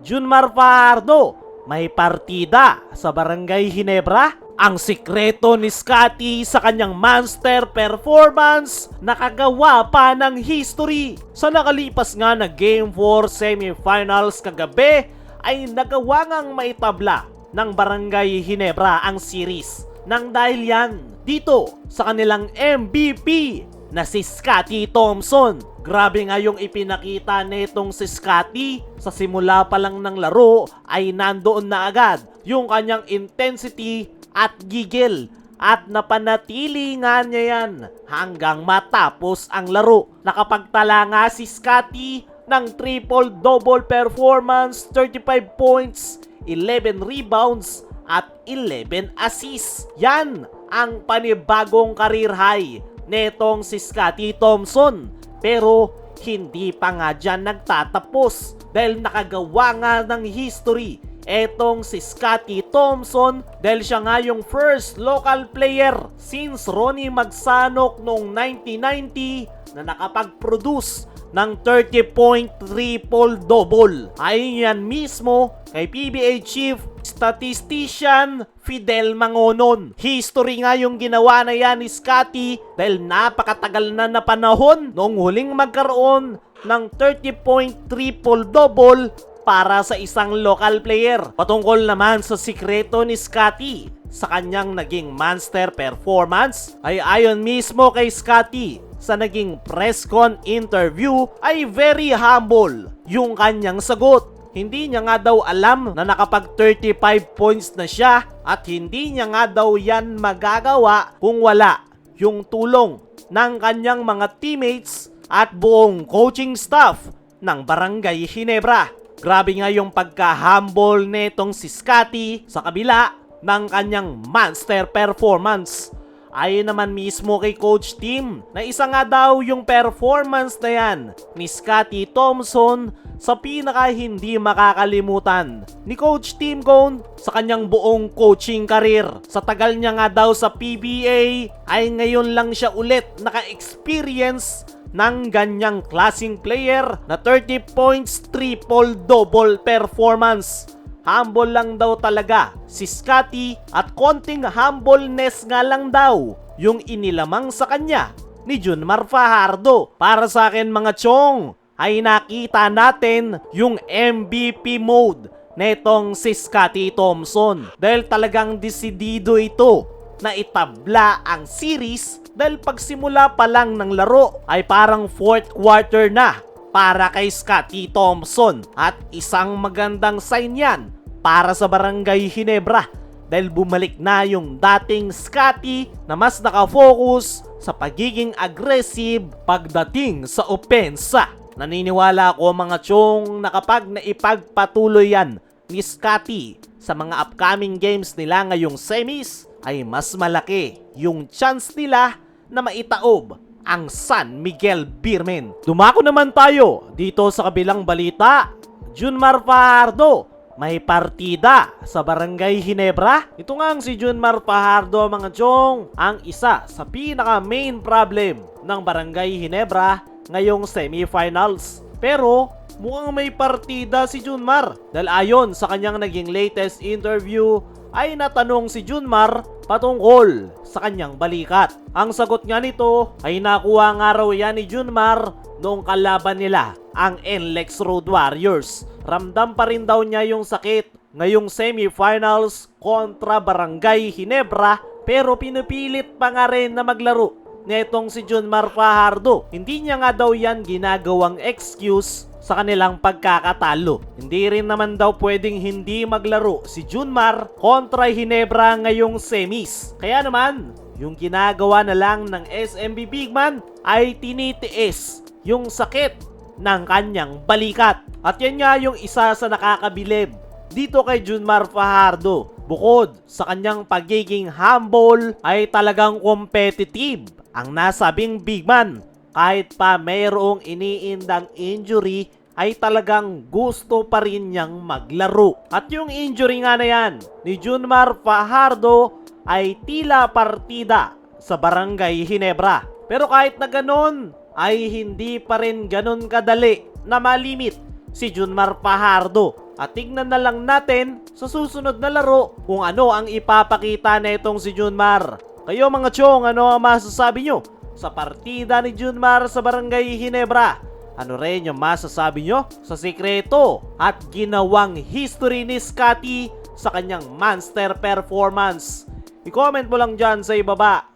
Junmar Fajardo, may partida sa Barangay Ginebra? Ang sikreto ni Scotty sa kanyang monster performance, nakagawa pa ng history. Sa nakalipas nga na Game 4 semifinals kagabi, ay nagawa ngang maitabla ng Barangay Ginebra ang series. Nang dahil yan dito sa kanilang MVP na si Scotty Thompson. Grabe nga yung ipinakita nitong si Scotty. Sa simula pa lang ng laro ay nandoon na agad yung kanyang intensity at gigil. At napanatili nga niya yan hanggang matapos ang laro. Nakapagtala nga si Scotty ng triple-double performance, 35 points, 11 rebounds, at 11 assists. Yan ang panibagong career high netong si Scotty Thompson. Pero hindi pa nga dyan nagtatapos dahil nakagawa nga ng history etong si Scotty Thompson dahil siya nga yung first local player since Ronnie Magsanok noong 1990 na nakapag-produce ng 30-point triple-double. Ayon yan mismo kay PBA Chief Statistician Fidel Mangonon. History nga yung ginawa na yan ni Scotty dahil napakatagal na panahon noong huling magkaroon ng 30-point triple-double para sa isang local player. Patungkol naman sa sikreto ni Scotty sa kanyang naging monster performance ay ayon mismo kay Scotty sa naging press con interview ay very humble yung kanyang sagot. Hindi niya nga daw alam na nakapag 35 points na siya at hindi niya nga daw yan magagawa kung wala yung tulong ng kanyang mga teammates at buong coaching staff ng Barangay Ginebra. Grabe nga yung pagka-humble netong si Scotty sa kabila ng kanyang monster performance. Ayon naman mismo kay Coach Tim na isa nga daw yung performance na yan ni Scotty Thompson sa pinaka hindi makakalimutan ni Coach Tim Cone sa kanyang buong coaching career. Sa tagal niya nga daw sa PBA ay ngayon lang siya ulit naka-experience ng ganyang klaseng player na 30 points triple-double performance. Humble lang daw talaga si Scotty at konting humbleness nga lang daw yung inilamang sa kanya ni Junmar Fajardo. Para sa akin mga chong, ay nakita natin yung MVP mode netong si Scotty Thompson dahil talagang desidido ito na itabla ang series dahil pagsimula pa lang ng laro ay parang fourth quarter na para kay Scotty Thompson at isang magandang sign yan para sa Barangay Ginebra dahil bumalik na yung dating Scotty na mas nakafocus sa pagiging aggressive pagdating sa opensa. Naniniwala ako mga chong na kapag naipagpatuloy yan ni Scotty sa mga upcoming games nila ngayong semis ay mas malaki yung chance nila na maitaob ang San Miguel Beermen. Dumako naman tayo dito sa kabilang balita. Junmar Fajardo, may partida sa Barangay Ginebra. Ito nga ang si Junmar Fajardo mga chong, ang isa sa pinaka main problem ng Barangay Ginebra ngayong semifinals. Pero mukhang may partida si Junmar dahil ayon sa kanyang naging latest interview ay natanong si Junmar patungkol sa kanyang balikat. Ang sagot nga nito ay nakuha nga raw yan ni Junmar noong kalaban nila ang NLEX Road Warriors. Ramdam pa rin daw niya yung sakit ngayong semifinals kontra Barangay Ginebra pero pinipilit pa nga rin na maglaro netong si Junmar Fajardo. Hindi niya nga daw yan ginagawang excuse sa kanilang pagkakatalo. Hindi rin naman daw pwedeng hindi maglaro si Junmar kontra Ginebra ngayong semis. Kaya naman, yung ginagawa na lang ng SMB Bigman ay tinitiis yung sakit ng kanyang balikat. At yan nga yung isa sa nakakabilib dito kay Junmar Fajardo. Bukod sa kanyang pagiging humble ay talagang competitive ang nasabing Bigman. Kahit pa mayroong iniindang injury ay talagang gusto pa rin niyang maglaro. At yung injury nga na yan ni Junmar Fajardo ay tila partida sa Barangay Ginebra. Pero kahit na ganun ay hindi pa rin ganun kadali na malimit si Junmar Fajardo At tignan na lang natin sa susunod na laro kung ano ang ipapakita na itong si Junmar. Kayo mga chong, ano ang masasabi nyo sa partida ni Junmar sa Barangay Ginebra? Ano rin yung masasabi nyo sa sikreto at ginawang history ni Scotty sa kanyang monster performance? I-comment mo lang dyan sa ibaba.